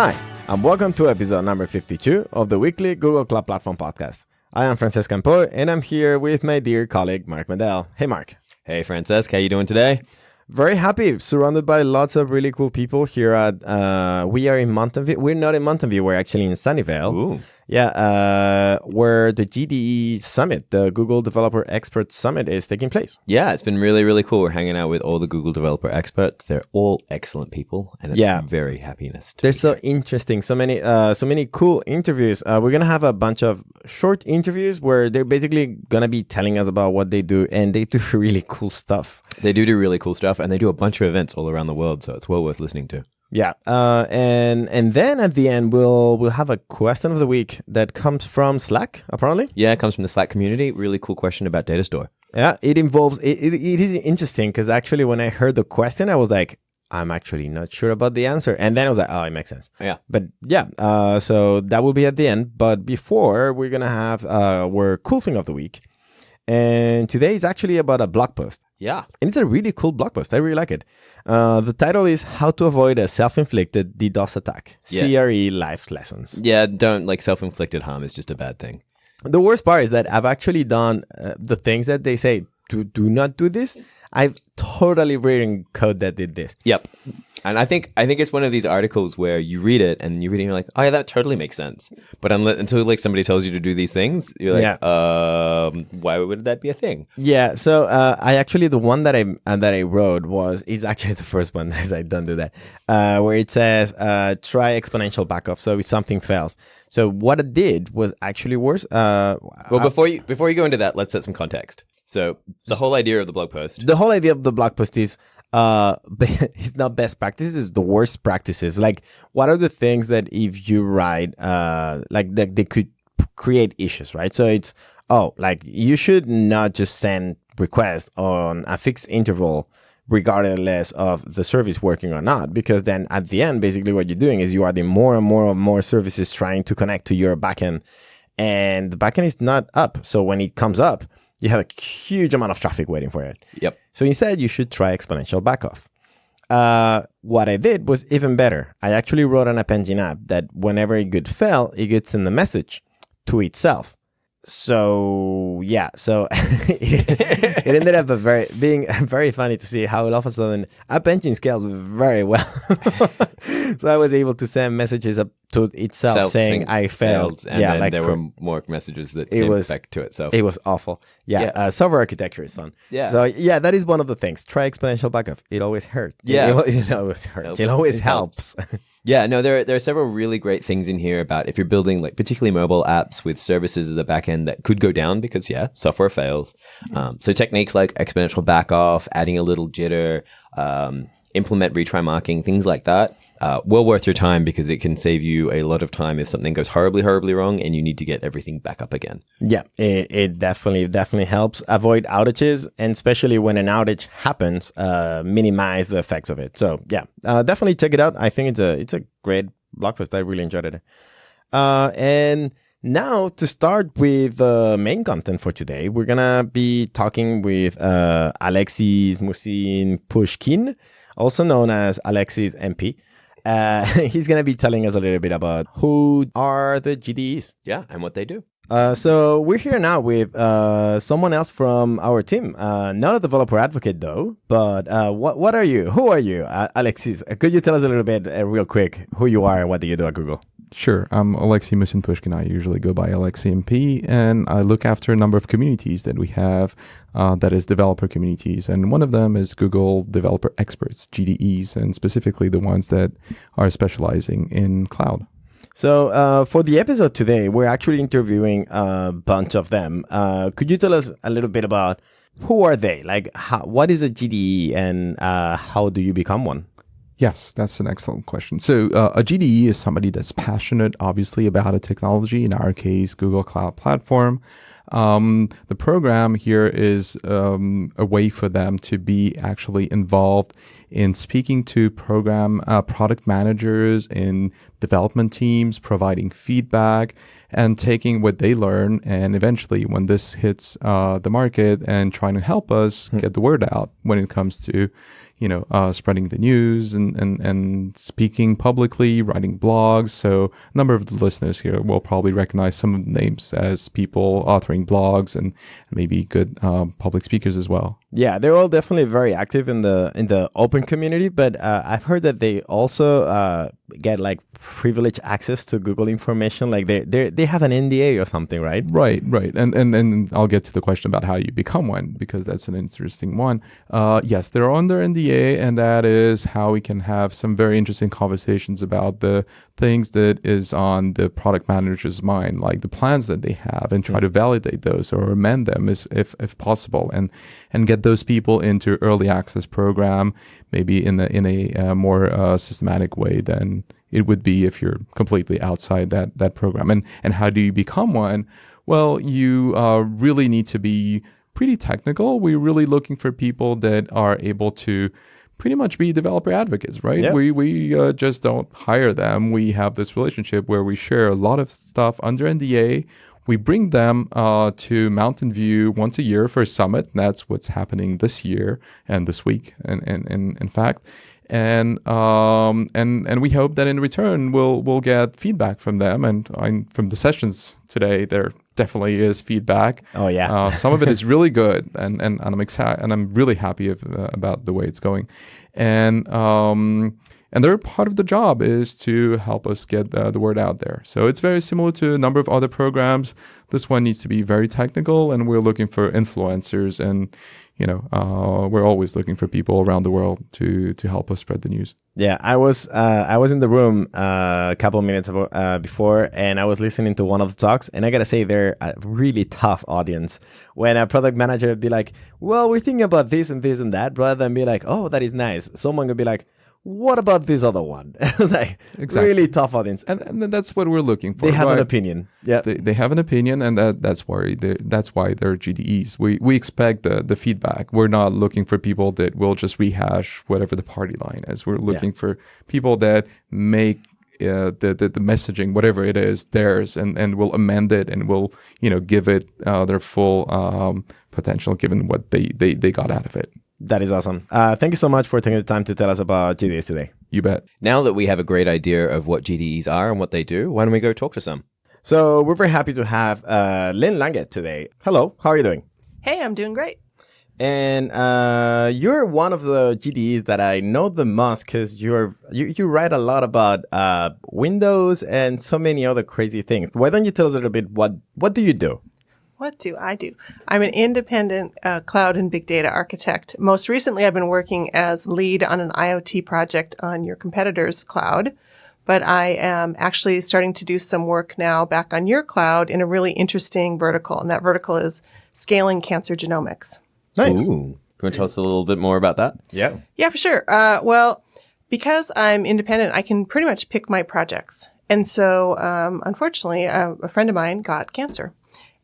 Hi, and welcome to episode number 52 of the weekly Google Cloud Platform podcast. I am Francesc and Mark, and I'm here with my dear colleague, Mark Medel. Hey, Mark. Hey, Francesc. How you doing today? Very happy, surrounded by lots of really cool people here at, we are in Mountain View. We're not in Mountain View, we're actually in Sunnyvale. Ooh. Yeah, where the GDE Summit, the Google Developer Expert Summit, is taking place. Yeah, it's been really, really cool. We're hanging out with all the Google Developer Experts. They're all excellent people, and it's very happiness. They're so interesting. So many cool interviews. We're going to have a bunch of short interviews where they're basically going to be telling us about what they do, and they do really cool stuff. They do really cool stuff, and they do a bunch of events all around the world, so it's well worth listening to. Yeah, and then at the end we'll have a question of the week that comes from Slack, apparently. Yeah, it comes from the Slack community. Really cool question about data store. Yeah, it involves it is interesting because actually when I heard the question, I was like, I'm actually not sure about the answer, and then I was like, oh, it makes sense. Yeah, but yeah, so that will be at the end. But before, we're gonna have our cool thing of the week. And today is actually about a blog post. Yeah. And it's a really cool blog post. I really like it. The title is How to Avoid a Self-Inflicted DDoS Attack. Yeah. CRE Life Lessons. Yeah, don't self-inflicted harm is just a bad thing. The worst part is that I've actually done the things that they say, do not do this. I've totally written code that did this. Yep. And I think it's one of these articles where you read it and you read it and you're like, oh yeah, that totally makes sense. But until somebody tells you to do these things, you're like, why would that be a thing? Yeah. So I actually, the one that I wrote is actually the first one. I don't do that. Where it says try exponential backup. So if something fails. So what it did was actually worse. Well, before you go into that, let's set some context. So the whole idea of the blog post. The whole idea of the blog post is it's not best practices, it's the worst practices. Like, what are the things that if you write, like that they could create issues, right? So it's, you should not just send requests on a fixed interval regardless of the service working or not, because then at the end, basically what you're doing is you are adding more and more services trying to connect to your backend, and the backend is not up. So when it comes up, you have a huge amount of traffic waiting for it. Yep. So instead, you should try exponential backoff. What I did was even better. I actually wrote an app engine app that whenever it could fail, it gets in the message to itself. So yeah, it ended up being very funny to see how all of a sudden App Engine scales very well. So I was able to send messages up to itself saying I failed. And then there were more messages that came back to itself. It was awful. Yeah. Software architecture is fun. Yeah. So yeah, that is one of the things. Try exponential backup. It always hurts. Yeah. It always hurts. It always helps. Yeah, no, there are several really great things in here about if you're building particularly mobile apps with services as a backend that could go down because software fails. So techniques like exponential backoff, adding a little jitter, implement retry marking, things like that, well worth your time because it can save you a lot of time if something goes horribly, horribly wrong and you need to get everything back up again. Yeah, it definitely helps avoid outages, and especially when an outage happens, minimize the effects of it. So yeah, definitely check it out. I think it's a great blog post. I really enjoyed it. And now to start with the main content for today, we're gonna be talking with Alexis Musin-Pushkin, also known as Alexis MP. He's going to be telling us a little bit about who are the GDEs. Yeah, and what they do. So we're here now with someone else from our team. Not a developer advocate, though. But what are you? Who are you, Alexis? Could you tell us a little bit, real quick, who you are and what do you do at Google? Sure. I'm Alexis Musin-Pushkin. I usually go by Alexis MP, and I look after a number of communities that we have, that is developer communities. And one of them is Google Developer Experts, GDEs, and specifically the ones that are specializing in cloud. So for the episode today, we're actually interviewing a bunch of them. Could you tell us a little bit about who are they? Like, what is a GDE and how do you become one? Yes, that's an excellent question. So a GDE is somebody that's passionate, obviously, about a technology, in our case, Google Cloud Platform. The program here is a way for them to be actually involved in speaking to product managers in development teams, providing feedback, and taking what they learn, and eventually, when this hits the market, and trying to help us get the word out when it comes to spreading the news and speaking publicly, writing blogs. So a number of the listeners here will probably recognize some of the names as people authoring blogs and maybe good public speakers as well. Yeah, they're all definitely very active in the open community, but I've heard that they also get like privileged access to Google information. Like they have an NDA or something, right? Right. And I'll get to the question about how you become one, because that's an interesting one. Yes, they're on their NDA, and that is how we can have some very interesting conversations about the things that is on the product manager's mind, like the plans that they have, and try to validate those or amend them if possible, and get those people into early access program, maybe in a more systematic way than it would be if you're completely outside that program. And how do you become one? Well, you really need to be pretty technical. We're really looking for people that are able to pretty much be developer advocates, right? Yeah. We just don't hire them. We have this relationship where we share a lot of stuff under NDA. We bring them to Mountain View once a year for a summit. That's what's happening this year and this week, and in fact. And we hope that in return we'll get feedback from them, and from the sessions today there definitely is feedback. Oh yeah, some of it is really good, and I'm excited, and I'm really happy about the way it's going, and their part of the job is to help us get the word out there. So it's very similar to a number of other programs. This one needs to be very technical, and we're looking for influencers, and we're always looking for people around the world to help us spread the news. Yeah, I was in the room a couple of minutes before, and I was listening to one of the talks, and I gotta say they're a really tough audience. When a product manager would be like, "Well, we're thinking about this and this and that," rather than be like, "Oh, that is nice," someone would be like, "What about this other one?" It's like Exactly. Really tough audience, and that's what we're looking for. they have an right? opinion. Yeah, They have an opinion, and that's why they're GDEs. We expect the feedback. We're not looking for people that will just rehash whatever the party line is. We're looking for people that make the messaging, whatever it is, theirs, and will amend it, and will give it their full potential given what they got out of it. that is awesome. Thank you so much for taking the time to tell us about GDS today. You bet. Now that we have a great idea of what GDEs are and what they do, why don't we go talk to some? So we're very happy to have Lynn Langet today. Hello, how are you doing? Hey, I'm doing great. And you're one of the GDEs that I know the most because you write a lot about Windows and so many other crazy things. Why don't you tell us a little bit what do you do? What do I do? I'm an independent cloud and big data architect. Most recently, I've been working as lead on an IoT project on your competitor's cloud. But I am actually starting to do some work now back on your cloud in a really interesting vertical. And that vertical is scaling cancer genomics. Nice. Ooh. Do you want to tell us a little bit more about that? Yeah. Yeah, for sure. Well, because I'm independent, I can pretty much pick my projects. And so, unfortunately, a friend of mine got cancer.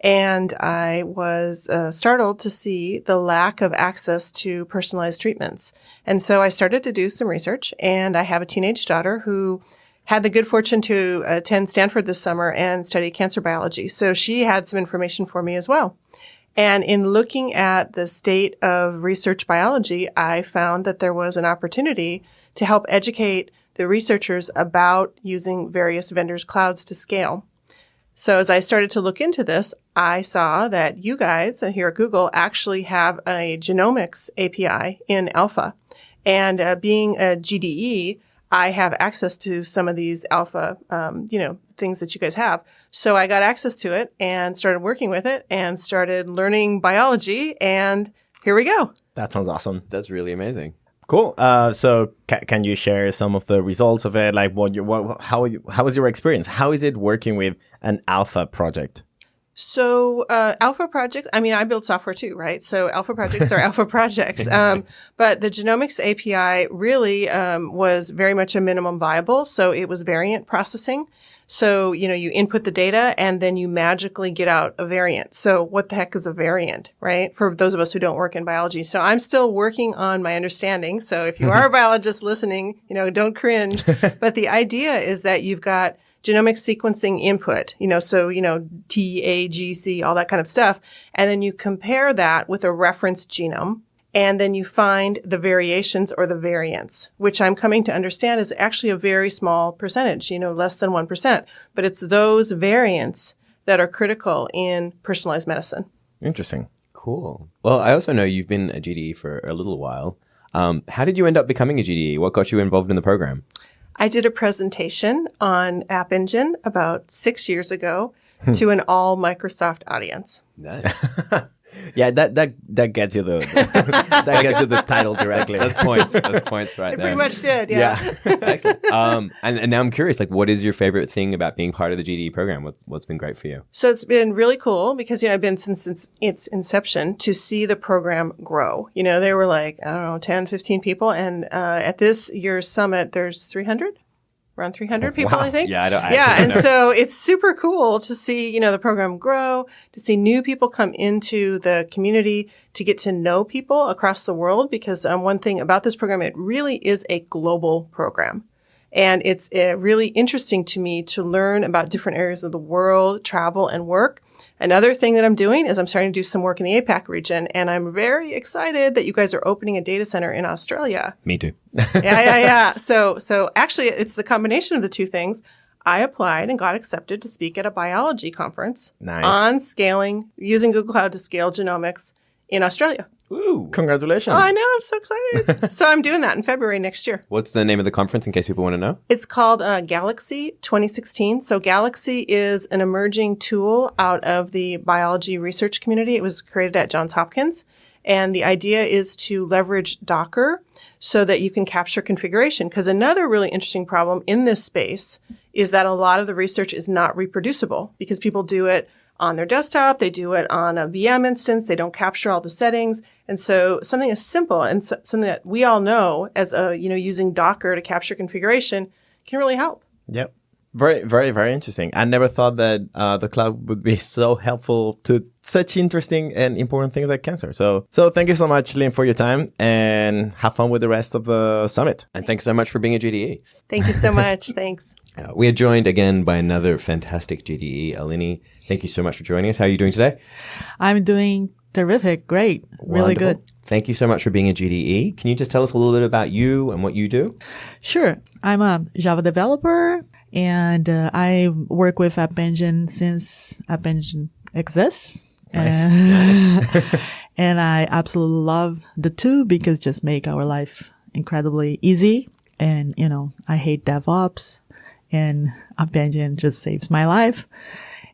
And I was startled to see the lack of access to personalized treatments. And so I started to do some research, and I have a teenage daughter who had the good fortune to attend Stanford this summer and study cancer biology. So she had some information for me as well. And in looking at the state of research biology, I found that there was an opportunity to help educate the researchers about using various vendors' clouds to scale. So as I started to look into this, I saw that you guys here at Google actually have a genomics API in alpha. And being a GDE, I have access to some of these alpha, things that you guys have. So I got access to it and started working with it and started learning biology. And here we go. That sounds awesome. That's really amazing. Cool. So can you share some of the results of it? Like how was your experience? How is it working with an alpha project? So alpha projects, I build software too, right? So alpha projects are alpha projects. But the genomics API really was very much a minimum viable. So it was variant processing. So, you input the data and then you magically get out a variant. So what the heck is a variant, right? For those of us who don't work in biology. So I'm still working on my understanding. So if you are a biologist listening, don't cringe. But the idea is that you've got genomic sequencing input, T, A, G, C, all that kind of stuff. And then you compare that with a reference genome. And then you find the variations or the variants, which I'm coming to understand is actually a very small percentage, less than 1%. But it's those variants that are critical in personalized medicine. Interesting. Cool. Well, I also know you've been a GDE for a little while. How did you end up becoming a GDE? What got you involved in the program? I did a presentation on App Engine about 6 years ago to an all Microsoft audience. Nice. Yeah, that gets you that gets you the title directly. That's points. That's points right It there. pretty much did, yeah. Excellent. And now I'm curious, what is your favorite thing about being part of the GDE program? What's been great for you? So it's been really cool because, I've been since its inception to see the program grow. They were 10, 15 people. And at this year's summit, there's 300? Around 300 people, Wow. I think. Yeah, I don't. And so it's super cool to see, the program grow, to see new people come into the community, to get to know people across the world. Because one thing about this program, it really is a global program. And it's really interesting to me to learn about different areas of the world, travel and work. Another thing that I'm doing is I'm starting to do some work in the APAC region, and I'm very excited that you guys are opening a data center in Australia. Me too. Yeah. So actually, it's the combination of the two things. I applied and got accepted to speak at a biology conference on scaling, using Google Cloud to scale genomics in Australia. Ooh. Congratulations. Oh, I know. I'm so excited. So I'm doing that in February next year. What's the name of the conference in case people want to know? It's called Galaxy 2016. So Galaxy is an emerging tool out of the biology research community. It was created at Johns Hopkins. And the idea is to leverage Docker so that you can capture configuration. Because another really interesting problem in this space is that a lot of the research is not reproducible because people do it on their desktop. They do it on a VM instance. They don't capture all the settings. And so something as simple and something that we all know as using Docker to capture configuration can really help. Yep. Very, very, very interesting. I never thought that the cloud would be so helpful to such interesting and important things like cancer. So thank you so much, Lynn, for your time, and have fun with the rest of the summit. And thanks so much for being a GDE. Thank you so much. Thanks. We are joined again by another fantastic GDE, Alini. Thank you so much for joining us. How are you doing today? I'm doing terrific. Great. Really Wonderful. good. Thank you so much for being a GDE. Can you just tell us a little bit about you and what you do? Sure. I'm a Java developer, and I work with App Engine since App Engine exists. Nice. And I absolutely love the two because just make our life incredibly easy. And, I hate DevOps, and App Engine just saves my life.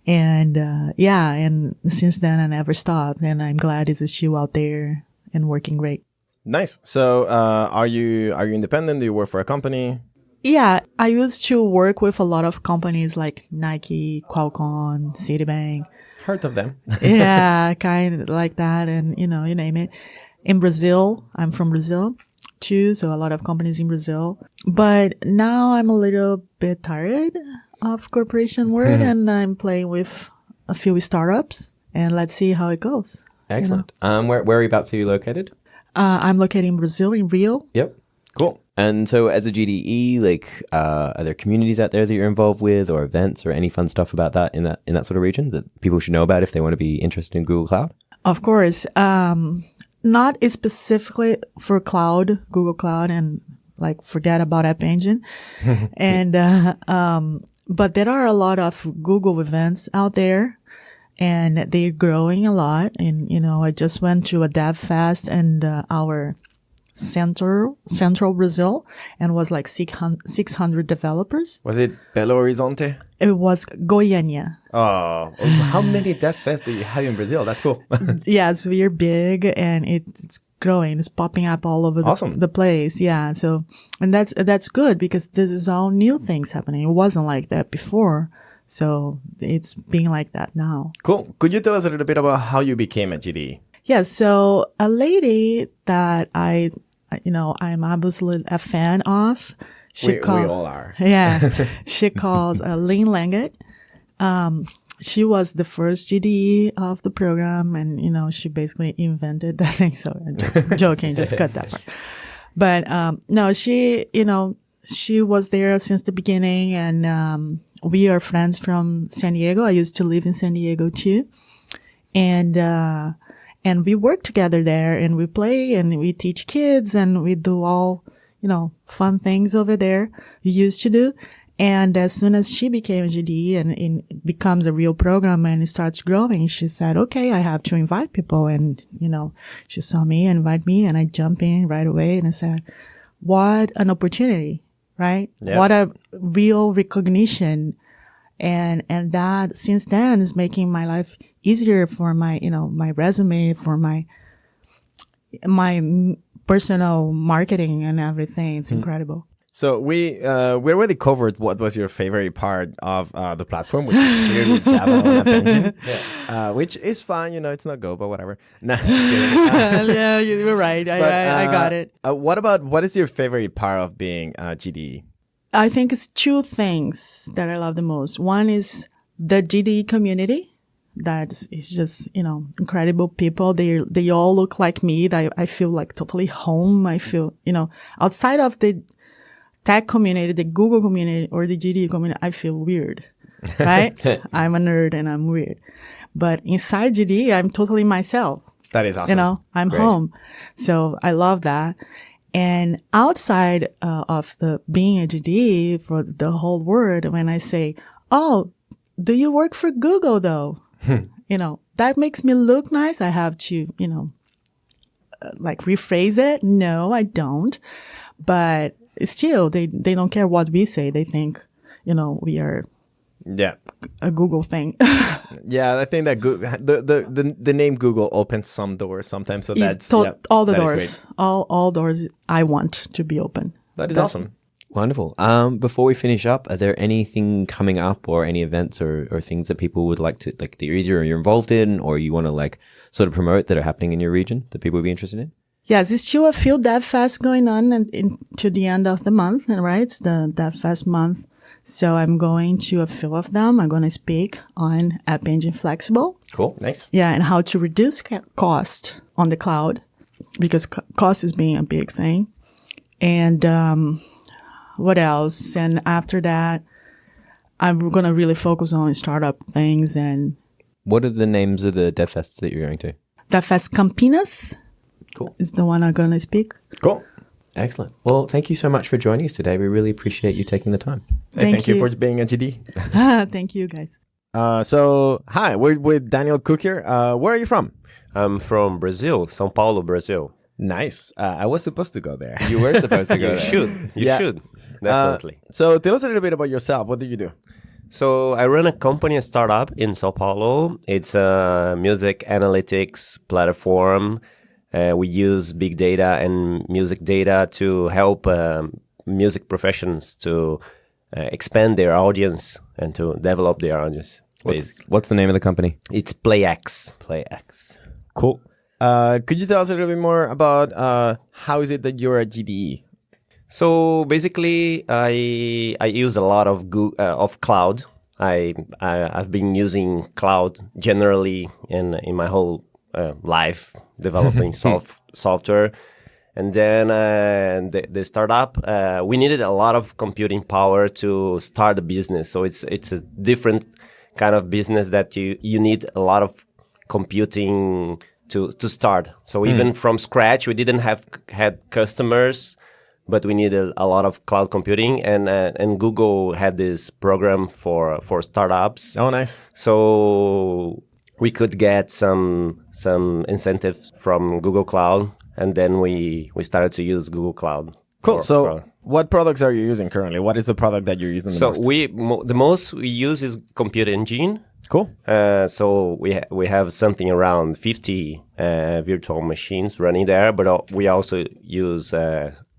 And, and since then I never stopped, and I'm glad it's still out there and working great. Nice. So, are you independent? Do you work for a company? Yeah, I used to work with a lot of companies like Nike, Qualcomm, Citibank. Heard of them. Yeah, kind of like that. And, you name it. In Brazil, I'm from Brazil too. So a lot of companies in Brazil. But now I'm a little bit tired of corporation world, and I'm playing with a few startups, and let's see how it goes. Excellent. Whereabouts are you located? I'm located in Brazil, in Rio. Yep. Cool. And so as a GDE, are there communities out there that you're involved with, or events, or any fun stuff about that in that sort of region that people should know about if they want to be interested in Google Cloud? Of course. Not specifically for cloud, Google Cloud, and forget about App Engine. And, but there are a lot of Google events out there, and they're growing a lot. And, I just went to a Dev Fest and our central Brazil, and was 600 developers. Was it Belo Horizonte? It was Goiânia. Oh, how many Dev Fests do you have in Brazil? That's cool. Yes, we're big, and it's growing. It's popping up all over the place. Yeah. So, and that's good because this is all new things happening. It wasn't like that before. So it's being like that now. Cool. Could you tell us a little bit about how you became a GDE? Yeah. So a lady that I'm obviously a fan of, We all are. Yeah. She calls Lynn Langett. She was the first GDE of the program, and, she basically invented that thing. So I'm joking, just cut that part. But, no, she was there since the beginning, and, we are friends from San Diego. I used to live in San Diego too. And we work together there, and we play, and we teach kids, and we do all, fun things over there we used to do. And as soon as she became a GD and it becomes a real program and it starts growing, she said, okay, I have to invite people. And, she saw me, invite me, and I jump in right away. And I said, what an opportunity, right? Yeah. What a real recognition. And that since then is making my life easier for my, my resume, for my personal marketing and everything. It's incredible. So we already covered what was your favorite part of the platform, which is clearly Java on App Engine, which is fine. It's not Go, but whatever. No, just kidding. Yeah, you were right. I got it. What is your favorite part of being GDE? I think it's two things that I love the most. One is the GDE community. That is just, incredible people. They all look like me. I feel like totally home. I feel, outside of the tech community, the Google community, or the GDE community, I feel weird, right? I'm a nerd and I'm weird. But inside GDE, I'm totally myself. That is awesome. I'm Great. home. So I love that. And outside of the being a GDE for the whole world, when I say, oh, do you work for Google though? That makes me look nice. I have to, rephrase it. No, I don't. But still, they don't care what we say. They think, we are a Google thing. Yeah, I think that the name Google opens some doors sometimes. So that's all the doors, all doors I want to be open. That's awesome. Wonderful. Before we finish up, are there anything coming up or any events or things that people would like to, that either you're involved in or you want to sort of promote that are happening in your region that people would be interested in? Yes, there's still a few DevFest going on to the end of the month, right? It's the DevFest month. So I'm going to a few of them. I'm going to speak on App Engine Flexible. Cool. Nice. Yeah, and how to reduce cost on the cloud, because cost is being a big thing. And what else? And after that, I'm going to really focus on startup things. And what are the names of the DevFests that you're going to? DevFest Campinas. Cool. Is the one I'm going to speak. Cool. Excellent. Well, thank you so much for joining us today. We really appreciate you taking the time. Thank you for being a GD. Thank you, guys. So, hi, we're with Daniel Cook here. Where are you from? I'm from Brazil, São Paulo, Brazil. Nice. I was supposed to go there. You were supposed to go there. You should. Definitely. So tell us a little bit about yourself. What do you do? So I run a company, a startup in São Paulo. It's a music analytics platform. We use big data and music data to help music professions to expand their audience and to develop their audience. What's the name of the company? It's PlayX. PlayX. Cool. Could you tell us a little bit more about how is it that you're a GDE? So basically, I use a lot of cloud. I've been using cloud generally in my whole life, developing software. And then the startup, we needed a lot of computing power to start a business. So it's a different kind of business that you need a lot of computing to start. So even from scratch, we didn't had customers, but we needed a lot of cloud computing. And Google had this program for startups. Oh, nice. So we could get some incentives from Google Cloud, and then we started to use Google Cloud. Cool. What products are you using currently? What is the product that you're using the most? So the most we use is Compute Engine. Cool. So we have something around 50 virtual machines running there, but we also use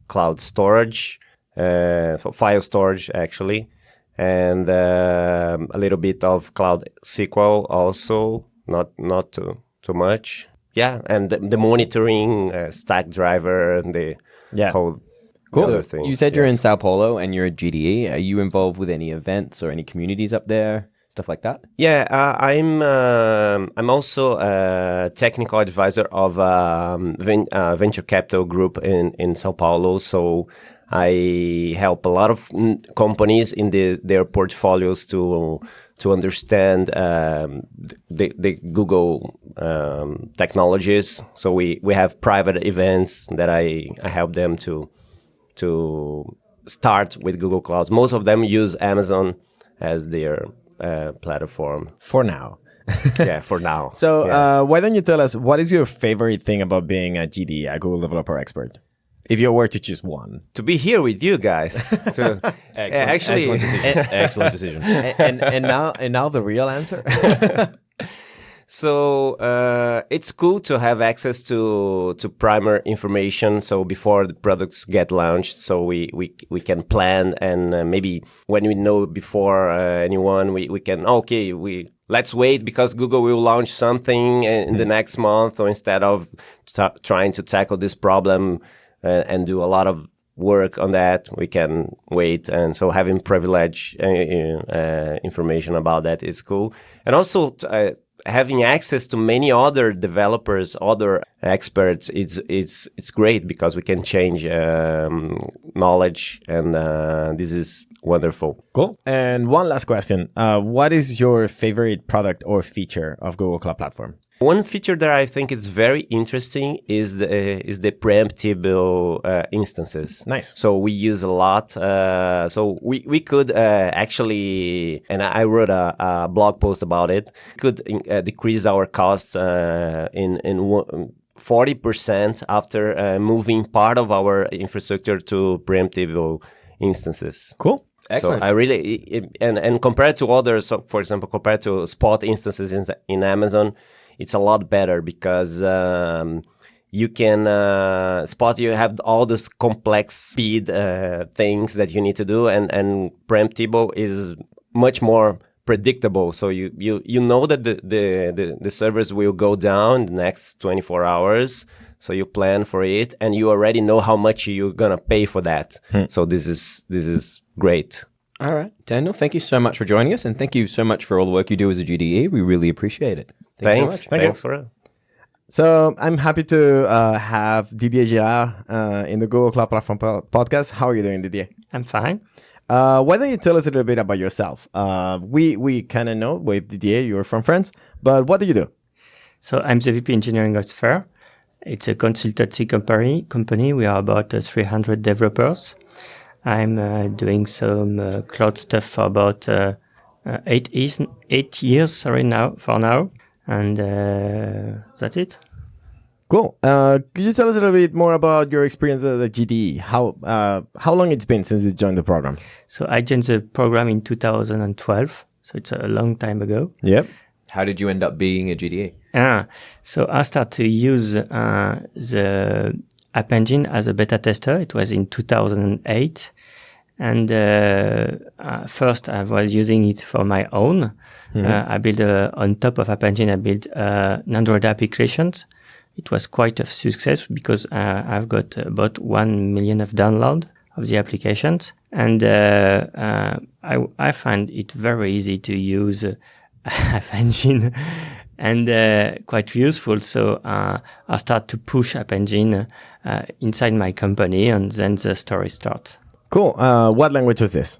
cloud storage, file storage actually, and a little bit of Cloud SQL also. Not too much. Yeah, and the monitoring, Stack Driver, and the whole. Cool. other things. You said you're in yes. Sao Paulo and you're a GDE. Are you involved with any events or any communities up there? Stuff like that? Yeah, I'm also a technical advisor of venture capital group in Sao Paulo. So I help a lot of companies in their portfolios to understand the Google technologies. So we have private events that I help them to start with Google Clouds. Most of them use Amazon as their platform. For now. Yeah, for now. So Yeah. why don't you tell us, what is your favorite thing about being a GD, a Google Developer Expert? If you were to choose one. To be here with you guys. Actually, Excellent decision. and now the real answer? So it's cool to have access to primer information. So before the products get launched, so we can plan, and maybe when we know before anyone, we can let's wait because Google will launch something in the next month, or instead of trying to tackle this problem and do a lot of work on that, we can wait. And so having privilege information about that is cool, and also having access to many other developers, other experts, it's great because we can change knowledge, and this is wonderful. Cool. And one last question. What is your favorite product or feature of Google Cloud Platform? One feature that I think is very interesting is the preemptable instances. Nice. So we use a lot. So we could actually, and I wrote a blog post about it, could decrease our costs in 40% after moving part of our infrastructure to preemptable instances. Cool. Excellent. So I really, and compared to others, so for example, compared to spot instances in Amazon, it's a lot better because you can spot, you have all this complex speed things that you need to do, and preemptable is much more predictable. So you know that the servers will go down in the next 24 hours. So you plan for it, and you already know how much you're gonna pay for that. So this is great. All right. Daniel, thank you so much for joining us, and thank you so much for all the work you do as a GDE. We really appreciate it. Thanks. So much. Thanks for it. So I'm happy to have Didier Girard in the Google Cloud Platform podcast. How are you doing, Didier? I'm fine. Why don't you tell us a little bit about yourself? We kind of know with Didier, you're from France, but what do you do? So I'm the VP Engineering at Sphere. It's a consultancy company. We are about 300 developers. I'm doing some cloud stuff for about 8 years now. And that's it. Cool. Could you tell us a little bit more about your experience at the GDE? How long it's been since you joined the program? So I joined the program in 2012. So it's a long time ago. Yep. How did you end up being a GDE? So I started to use the App Engine as a beta tester. It was in 2008. And first I was using it for my own. I built on top of App Engine, I built Android applications. It was quite a success because I've got about 1 million of download of the applications. And I find it very easy to use App Engine and quite useful. So I start to push App Engine inside my company, and then the story starts. Cool. What language was this?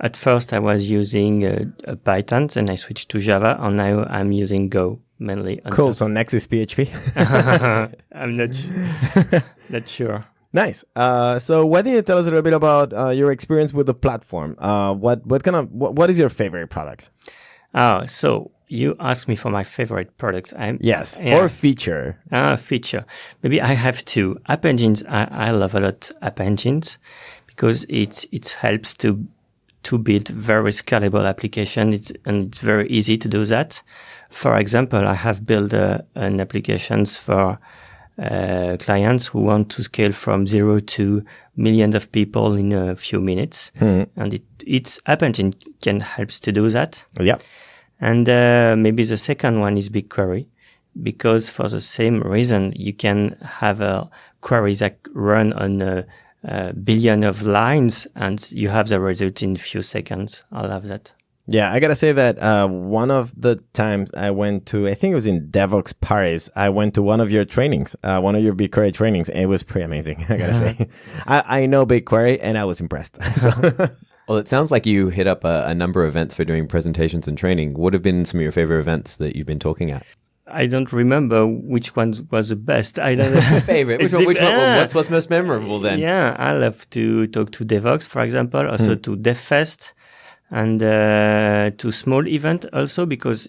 At first, I was using Python, then I switched to Java, and now I'm using Go mainly. Cool. So next is PHP. I'm not sure. Nice. So why don't you tell us a little bit about your experience with the platform? What is your favorite product? So you asked me for my favorite products. Yes. Or feature. Feature. Maybe I have two. App Engines. I love a lot App Engines because it helps to build very scalable applications, and it's very easy to do that. For example, I have built an applications for clients who want to scale from 0 to millions of people in a few minutes. And it's App Engine can helps to do that. Yeah. And maybe the second one is Bigquery, because for the same reason, you can have a query that run on billion of lines, and you have the result in few seconds. I love that. Yeah, I gotta say that one of the times I went to, I think it was in DevOps Paris, I went to one of your trainings, one of your BigQuery trainings, and it was pretty amazing, I gotta say. I know BigQuery, and I was impressed. So. Well, it sounds like you hit up a number of events for doing presentations and training. What have been some of your favorite events that you've been talking at? I don't remember which one was the best. I don't know. Favorite? Which one? What's most memorable then? Yeah, I love to talk to DevOps, for example, also to DevFest, and to small event also, because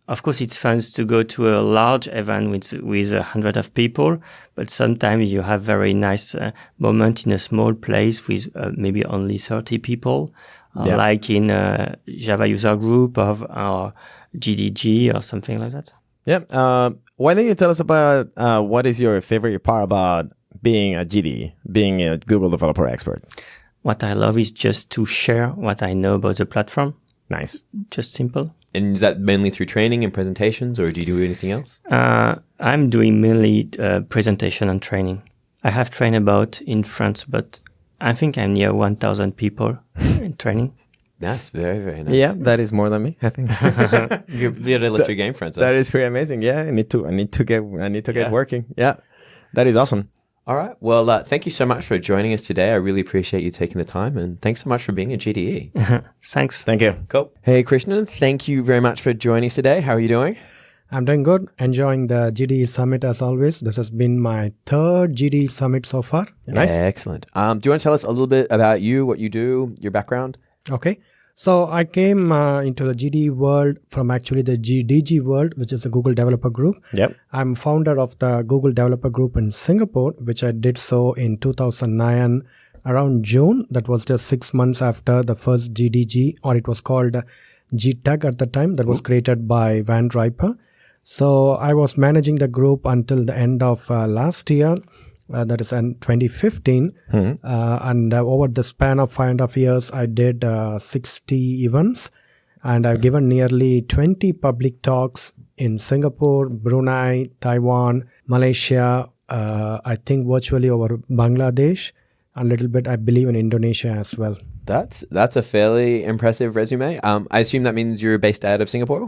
of course it's fun to go to a large event with 100 of people, but sometimes you have very nice moment in a small place with maybe only 30 people, like in a Java user group or GDG or something like that. Yeah. Why don't you tell us about what is your favorite part about being a GD, being a Google Developer Expert? What I love is just to share what I know about the platform. Nice. Just simple. And is that mainly through training and presentations, or do you do anything else? I'm doing mainly presentation and training. I have trained about in France, but I think I'm near 1,000 people in training. That's very, very nice. Yeah, that is more than me, I think. You gotta lift your game, Francesc. That is pretty amazing. Yeah, I need to get working. Yeah, that is awesome. All right. Well, thank you so much for joining us today. I really appreciate you taking the time, and thanks so much for being a GDE. Thanks. Thank you. Cool. Hey, Krishnan, thank you very much for joining us today. How are you doing? I'm doing good. Enjoying the GDE Summit as always. This has been my third GDE Summit so far. Nice. Excellent. Do you want to tell us a little bit about you, what you do, your background? Okay. So I came into the GDE world from actually the GDG world, which is a Google Developer Group. Yep. I'm founder of the Google Developer Group in Singapore, which I did so in 2009, around June. That was just 6 months after the first GDG, or it was called GTEG at the time, that was created by Van Riper. So I was managing the group until the end of last year. That is in 2015. And over the span of 5.5 years, I did 60 events, and I've given nearly 20 public talks in Singapore, Brunei, Taiwan, Malaysia, I think virtually over Bangladesh, and a little bit, I believe, in Indonesia as well. That's a fairly impressive resume. I assume that means you're based out of Singapore?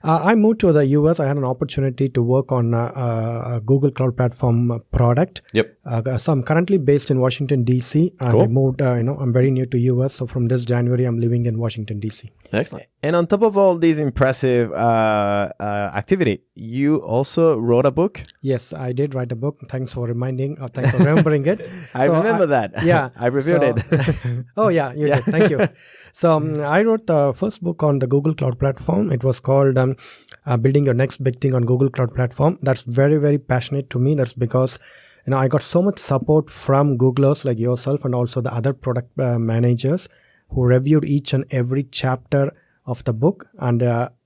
I moved to the US. I had an opportunity to work on a Google Cloud Platform product. Yep. So I'm currently based in Washington, D.C. And Cool. I moved, I'm very new to US. So from this January, I'm living in Washington, D.C. Excellent. And on top of all these impressive activity, you also wrote a book. Yes, I did write a book. Thanks for remembering it. I remember that. Yeah. I reviewed it. Oh, yeah, you did. Thank you. So I wrote the first book on the Google Cloud Platform. It was called Building Your Next Big Thing on Google Cloud Platform. That's very, very passionate to me. That's because I got so much support from Googlers like yourself and also the other product managers who reviewed each and every chapter of the book. And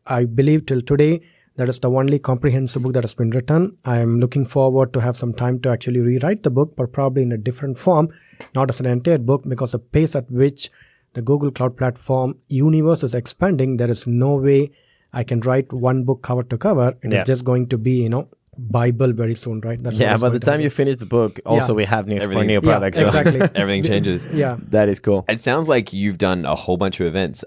I believe till today, that is the only comprehensive book that has been written. I am looking forward to have some time to actually rewrite the book, but probably in a different form, not as an entire book, because the pace at which the Google Cloud Platform universe is expanding, there is no way I can write one book cover to cover. It is just going to be, Bible very soon, right? That's By the time you finish the book, also we have news for new products. Yeah, exactly. Everything changes. Yeah. That is cool. It sounds like you've done a whole bunch of events.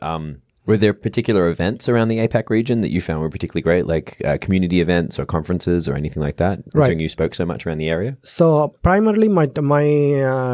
Were there particular events around the APAC region that you found were particularly great, like community events or conferences or anything like that? Considering you spoke so much around the area? So primarily my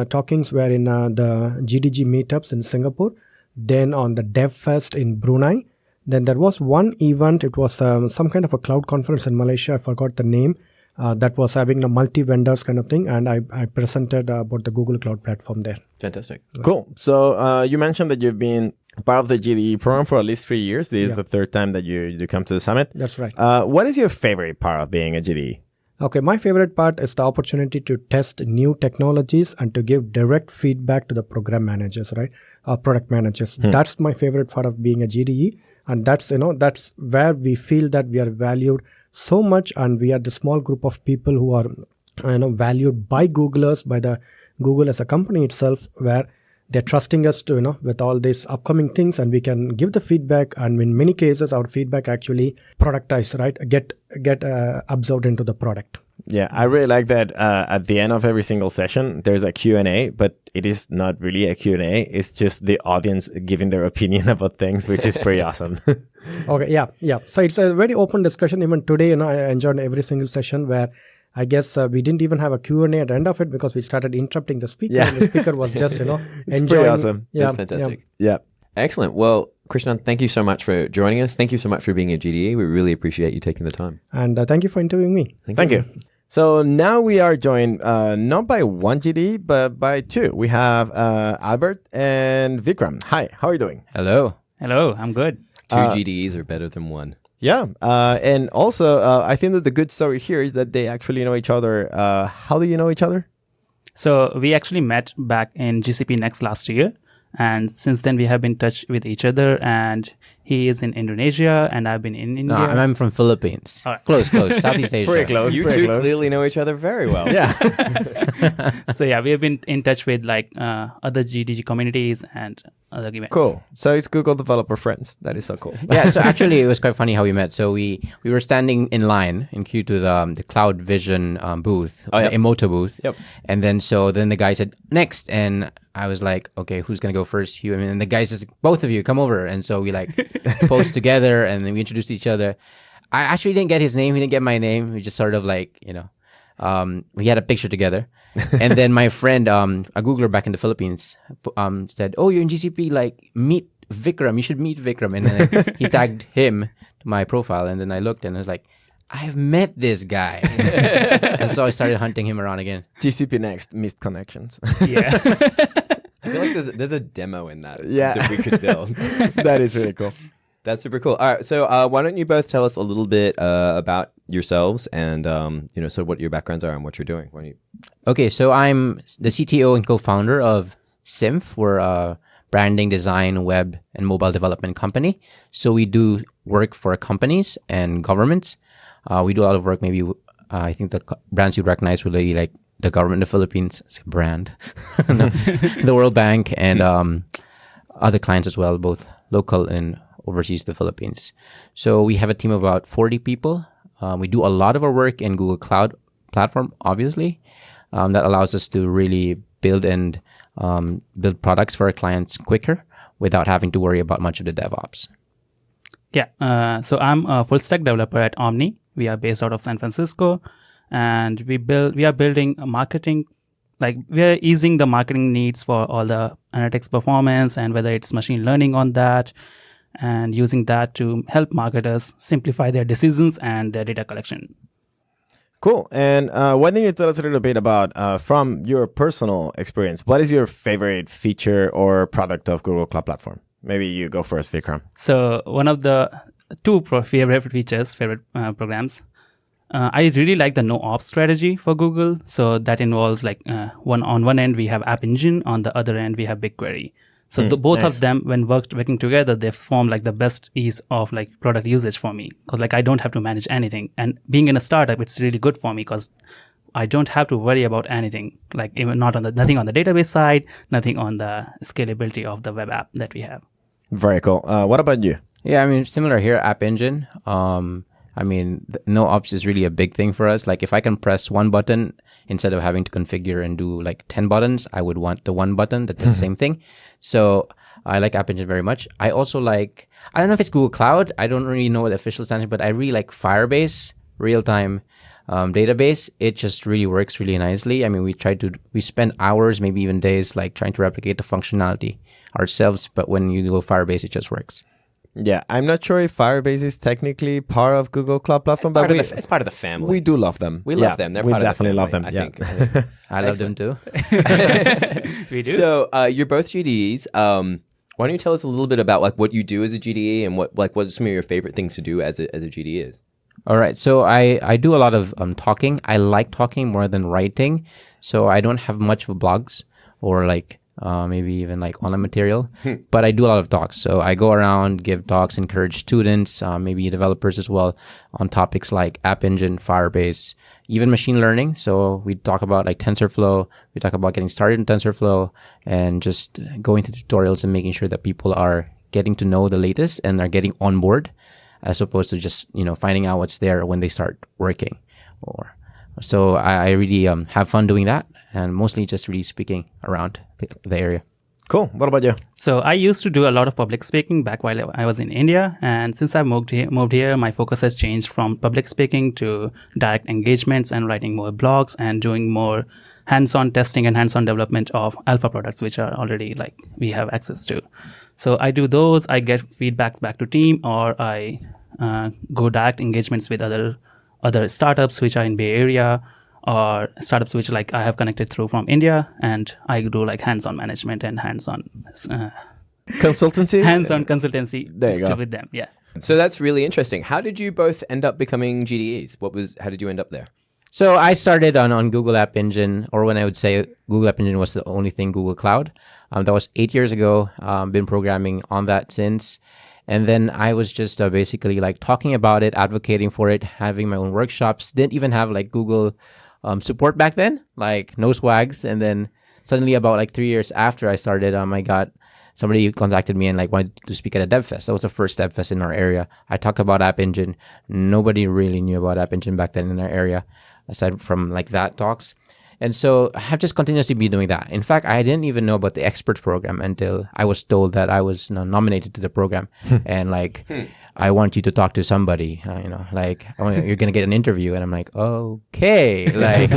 talkings were in the GDG meetups in Singapore, then on the DevFest in Brunei. Then there was one event, it was some kind of a cloud conference in Malaysia, I forgot the name, that was having a multi-vendors kind of thing, and I presented about the Google Cloud Platform there. Fantastic. Cool. So you mentioned that you've been part of the GDE program for at least 3 years. This is the third time that you come to the summit. That's right. What is your favorite part of being a GDE? Okay, my favorite part is the opportunity to test new technologies and to give direct feedback to the program managers, right? Or product managers. That's my favorite part of being a GDE. And that's where we feel that we are valued so much, and we are the small group of people who are valued by Googlers, by the Google as a company itself, where they're trusting us to, with all these upcoming things, and we can give the feedback. And in many cases, our feedback actually productized, right? Get absorbed into the product. Yeah, I really like that at the end of every single session, there's a Q&A, but it is not really a Q&A. It's just the audience giving their opinion about things, which is pretty awesome. Okay, yeah. So it's a very open discussion. Even today, I enjoyed every single session where I guess we didn't even have a Q&A at the end of it because we started interrupting the speaker. Yeah. And the speaker was just, It's enjoying. pretty awesome. Yeah, That's fantastic. Yeah. Excellent. Well, Krishnan, thank you so much for joining us. Thank you so much for being a GDE. We really appreciate you taking the time. And thank you for interviewing me. Thank you. So now we are joined not by one GD, but by two. We have Albert and Vikram. Hi, how are you doing? Hello. Hello, I'm good. Two GDEs are better than one. Yeah. And also, I think that the good story here is that they actually know each other. How do you know each other? So we actually met back in GCP Next last year. And since then, we have been in touch with each other. And he is in Indonesia, and I've been in India. No, I'm from Philippines. All right. Close. Southeast Asia. Pretty close. You pretty two close. clearly know each other very well. Yeah. So yeah, we have been in touch with other GDG communities and other events. Cool. So it's Google Developer Friends. That is so cool. Yeah. So actually, it was quite funny how we met. So we were standing in line in queue to the Cloud Vision booth, the Emoto booth. Yep. And then the guy said next, and I was like, okay, who's gonna go first? You. And the guy says, both of you, come over. And so we posed together, and then we introduced each other. I actually didn't get his name. He didn't get my name. We just sort of we had a picture together. And then my friend, a Googler back in the Philippines, said, "Oh, you're in GCP. Meet Vikram. You should meet Vikram." And then he tagged him to my profile. And then I looked, and I was like, I've met this guy. And so I started hunting him around again. GCP Next, missed connections. Yeah. I feel like there's a demo in that Yeah. that we could build. That is really cool. That's super cool. All right, so why don't you both tell us a little bit about yourselves and so what your backgrounds are and what you're doing? Why don't you... Okay, so I'm the CTO and co-founder of Symph. We're a branding, design, web, and mobile development company. So we do work for companies and governments. We do a lot of work. Maybe I think the brands you recognize will be like the government of the Philippines, it's a brand, the World Bank, and other clients as well, both local and overseas the Philippines. So we have a team of about 40 people. We do a lot of our work in Google Cloud Platform, obviously. That allows us to really build products for our clients quicker without having to worry about much of the DevOps. Yeah. So I'm a full stack developer at Omni. We are based out of San Francisco, and we are building a marketing. We are easing the marketing needs for all the analytics performance and whether it's machine learning on that, and using that to help marketers simplify their decisions and their data collection. Cool. And why don't you tell us a little bit about, from your personal experience, what is your favorite feature or product of Google Cloud Platform? Maybe you go first, Vikram. So one of the favorite programs, I really like the no-ops strategy for Google. So that involves on one end, we have App Engine. On the other end, we have Bigquery. So both of them, when working together, they form the best ease of product usage for me. Because I don't have to manage anything. And being in a startup, it's really good for me because I don't have to worry about anything. Even nothing on the database side, nothing on the scalability of the web app that we have. Very cool. What about you? Yeah, I mean, similar here, App Engine. No ops is really a big thing for us. If I can press one button instead of having to configure and do 10 buttons, I would want the one button that does the same thing. So I like App Engine very much. I also I don't know if it's Google Cloud. I don't really know what the official standard, but I really like Firebase, real-time database. It just really works really nicely. I mean, we spend hours, maybe even days, trying to replicate the functionality ourselves. But when you go Firebase, it just works. Yeah, I'm not sure if Firebase is technically part of Google Cloud Platform, but it's part of the family. We do love them. We love them. They're part of the family. We definitely love them. I think. I love them too. We do. So you're both GDEs. Why don't you tell us a little bit about what you do as a GDE and what some of your favorite things to do as a GDE is? All right. So I do a lot of talking. I like talking more than writing. So I don't have much of blogs or maybe even online material, but I do a lot of talks. So I go around, give talks, encourage students, maybe developers as well, on topics like App Engine, Firebase, even machine learning. So we talk about TensorFlow. We talk about getting started in TensorFlow and just going through tutorials and making sure that people are getting to know the latest and are getting on board, as opposed to just finding out what's there when they start working. Or So I really have fun doing that, and mostly just really speaking around the area. Cool. What about you? So I used to do a lot of public speaking back while I was in India, and since I moved here, my focus has changed from public speaking to direct engagements and writing more blogs and doing more hands-on testing and hands-on development of alpha products, which are already like we have access to. So I do those. I get feedbacks back to team, or I go direct engagements with other startups which are in Bay Area, or startups which like I have connected through from India, and I do like hands-on management and hands-on Consultancy? hands-on consultancy There you go. with them. Yeah. So that's really interesting. How did you both end up becoming GDEs? How did you end up there? So I started on Google App Engine, or when I would say Google App Engine was the only thing Google Cloud. That was 8 years ago. Been programming on that since. And then I was just basically like talking about it, advocating for it, having my own workshops. Didn't even have like Google support back then, like no swags. And then suddenly about like 3 years after I started, I got somebody who contacted me and like wanted to speak at a dev fest. That was the first dev fest in our area. I talked about App Engine. Nobody really knew about App Engine back then in our area, aside from like that talks. And so I have just continuously been doing that. In fact, I didn't even know about the expert program until I was told that I was nominated to the program. And like, I want you to talk to somebody, like you're going to get an interview. And I'm like, okay. Like,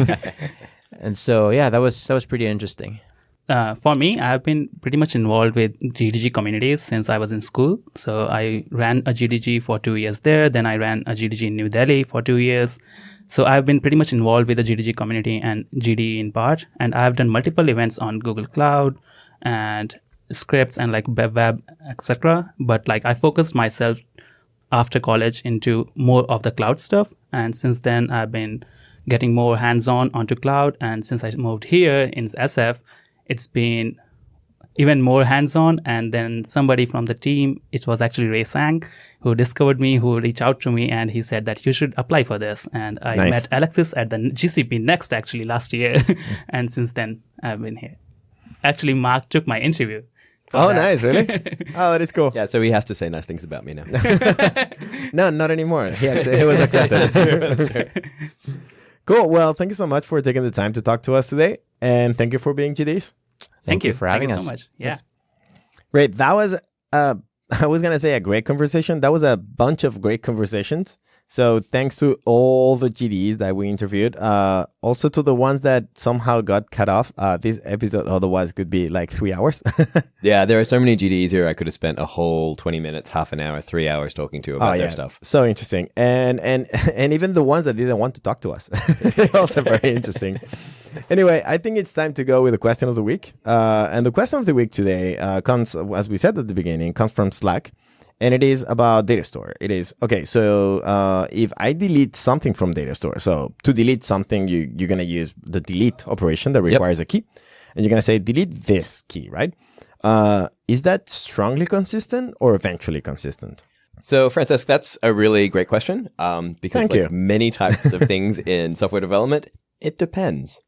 and so, yeah, that was pretty interesting. For me, I've been pretty much involved with GDG communities since I was in school. So I ran a GDG for 2 years there. Then I ran a GDG in New Delhi for 2 years. So I've been pretty much involved with the GDG community and GDE in part. And I've done multiple events on Google Cloud and scripts and like web, etc. But like I focused myself after college into more of the cloud stuff. And since then, I've been getting more hands-on onto cloud. And since I moved here in SF, it's been even more hands-on. And then somebody from the team, it was actually Ray Sang, who discovered me, who reached out to me, and he said that you should apply for this. And I met Alexis at the GCP Next actually last year. And since then, I've been here. Actually, Mark took my interview. Oh, nice. Really? Oh, that is cool. Yeah, so he has to say nice things about me now. No, not anymore. It was accepted. That's true. Cool. Well, thank you so much for taking the time to talk to us today. And thank you for being GDs. Thank you for having us. Thank you so much. Yeah. Great. That was, I was going to say a great conversation. That was a bunch of great conversations. So thanks to all the GDs that we interviewed. Also to the ones that somehow got cut off. This episode otherwise could be like 3 hours. Yeah, there are so many GDs here. I could have spent a whole 20 minutes, half an hour, 3 hours talking to about their stuff. So interesting. And even the ones that didn't want to talk to us. Also very interesting. Anyway, I think it's time to go with the question of the week. And the question of the week today comes, as we said at the beginning, comes from Slack. And it is about data store. It is, okay, so if I delete something from data store, so to delete something, you're going to use the delete operation that requires a key. And you're going to say, delete this key, right? Is that strongly consistent or eventually consistent? So, Francesc, that's a really great question. Because like many types of things in software development, it depends.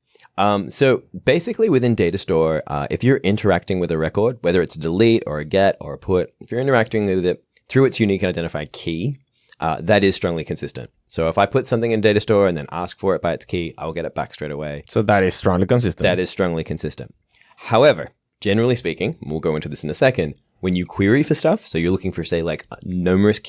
So basically within data store, if you're interacting with a record, whether it's a delete or a get or a put, if you're interacting with it through its unique identified key, that is strongly consistent. So if I put something in data store and then ask for it by its key, I'll get it back straight away. So that is strongly consistent. That is strongly consistent. However, generally speaking, we'll go into this in a second, when you query for stuff, so you're looking for, say, like numerous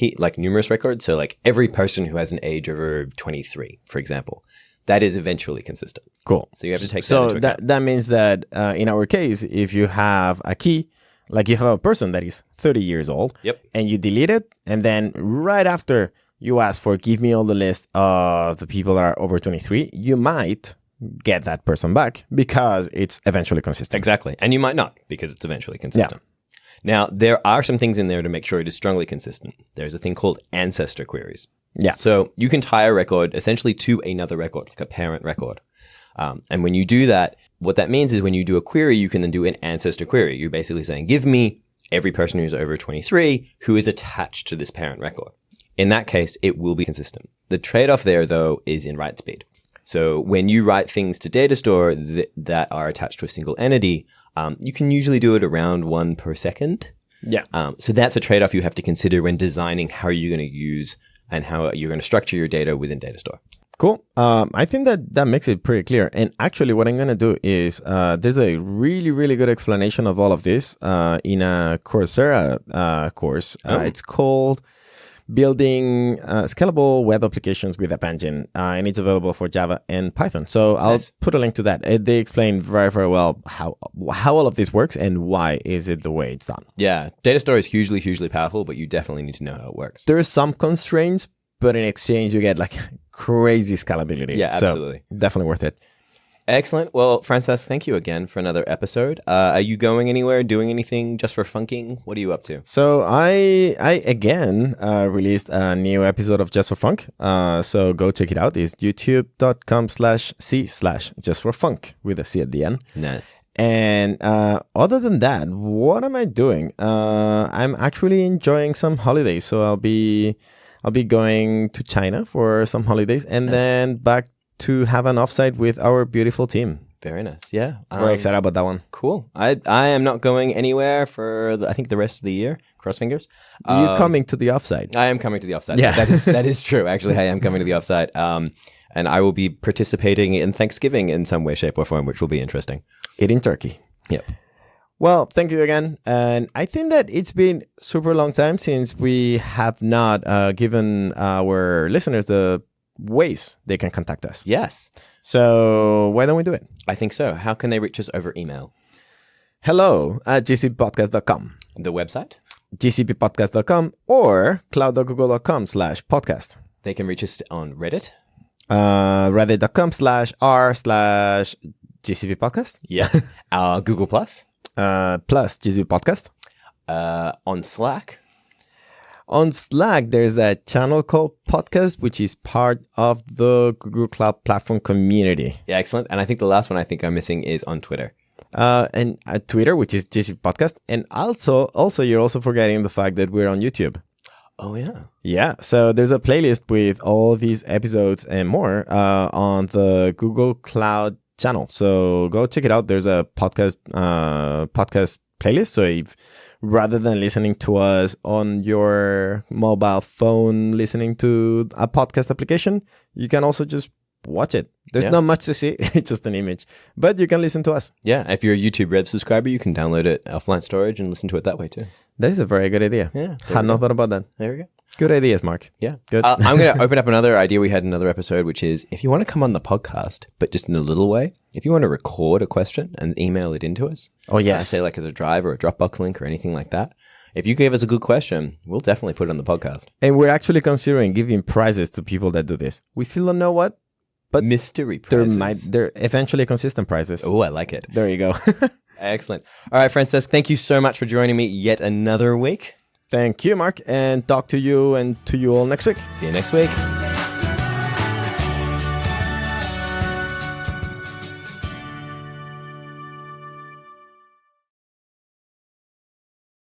records, so like every person who has an age over 23, for example, that is eventually consistent. Cool. So you have to take that into account. That means that in our case, if you have a key, like you have a person that is 30 years old, and you delete it, and then right after you ask for give me all the list of the people that are over 23, you might get that person back because it's eventually consistent. Exactly. And you might not because it's eventually consistent. Now, there are some things in there to make sure it is strongly consistent. There's a thing called Ancestor Queries. Yeah. So you can tie a record essentially to another record, like a parent record. And when you do that, what that means is when you do a query, you can then do an ancestor query. You're basically saying, give me every person who's over 23 who is attached to this parent record. In that case, it will be consistent. The trade-off there, though, is in write speed. So when you write things to data store that are attached to a single entity, you can usually do it around 1 per second. Yeah. So that's a trade-off you have to consider when designing how you're going to use and how you're going to structure your data within data store. Cool. I think that makes it pretty clear. And actually, what I'm going to do is there's a really, really good explanation of all of this in a Coursera course. It's called Building Scalable Web Applications with App Engine, and it's available for Java and Python. So I'll put a link to that. They explain very, very well how all of this works and why is it the way it's done. Yeah, data store is hugely, hugely powerful, but you definitely need to know how it works. There are some constraints, but in exchange, you get like crazy scalability. Yeah, absolutely. So definitely worth it. Excellent. Well, Francesc, thank you again for another episode. Are you going anywhere, doing anything just for funking? What are you up to? So I again released a new episode of Just for Funk. So go check it out. It's youtube.com/c/justforfunk with a C at the end. Nice. And other than that, what am I doing? I'm actually enjoying some holidays. So I'll be going to China for some holidays and then back to have an offsite with our beautiful team. Very nice. Yeah. Very excited about that one. Cool. I am not going anywhere for, I think, the rest of the year. Cross fingers. Are you coming to the offsite? I am coming to the offsite. Yeah. That is true. Actually, I am coming to the offsite. And I will be participating in Thanksgiving in some way, shape, or form, which will be interesting. Eating turkey. Yep. Well, thank you again. And I think that it's been super long time since we have not given our listeners the ways they can contact us. Yes. So why don't we do it? I think so. How can they reach us over email? hello@gcppodcast.com. The website? gcppodcast.com or cloud.google.com/podcast. They can reach us on Reddit? reddit.com/r/gcppodcast. Yeah. Google Plus? Plus GCP Podcast. On Slack? On Slack, there's a channel called Podcast, which is part of the Google Cloud Platform community. Yeah, excellent. And I think the last one I think I'm missing is on Twitter. And Twitter, which is GCP Podcast. And also, you're also forgetting the fact that we're on YouTube. Oh, yeah. Yeah. So there's a playlist with all these episodes and more on the Google Cloud channel. So go check it out. There's a podcast playlist. So if rather than listening to us on your mobile phone, listening to a podcast application, you can also just watch it. There's not much to see. It's just an image, but you can listen to us. Yeah. If you're a YouTube Red subscriber, you can download it offline storage and listen to it that way too. That is a very good idea. Yeah. Had not thought about that. There we go. Good ideas, Mark. Yeah. Good. I'm going to open up another idea we had in another episode, which is if you want to come on the podcast, but just in a little way, if you want to record a question and email it into us. Oh, yes. Say like as a drive or a Dropbox link or anything like that. If you gave us a good question, we'll definitely put it on the podcast. And we're actually considering giving prizes to people that do this. We still don't know what, but mystery prizes. They're eventually consistent prizes. Oh, I like it. There you go. Excellent. All right, Francesc, thank you so much for joining me yet another week. Thank you, Mark, and talk to you and to you all next week. See you next week.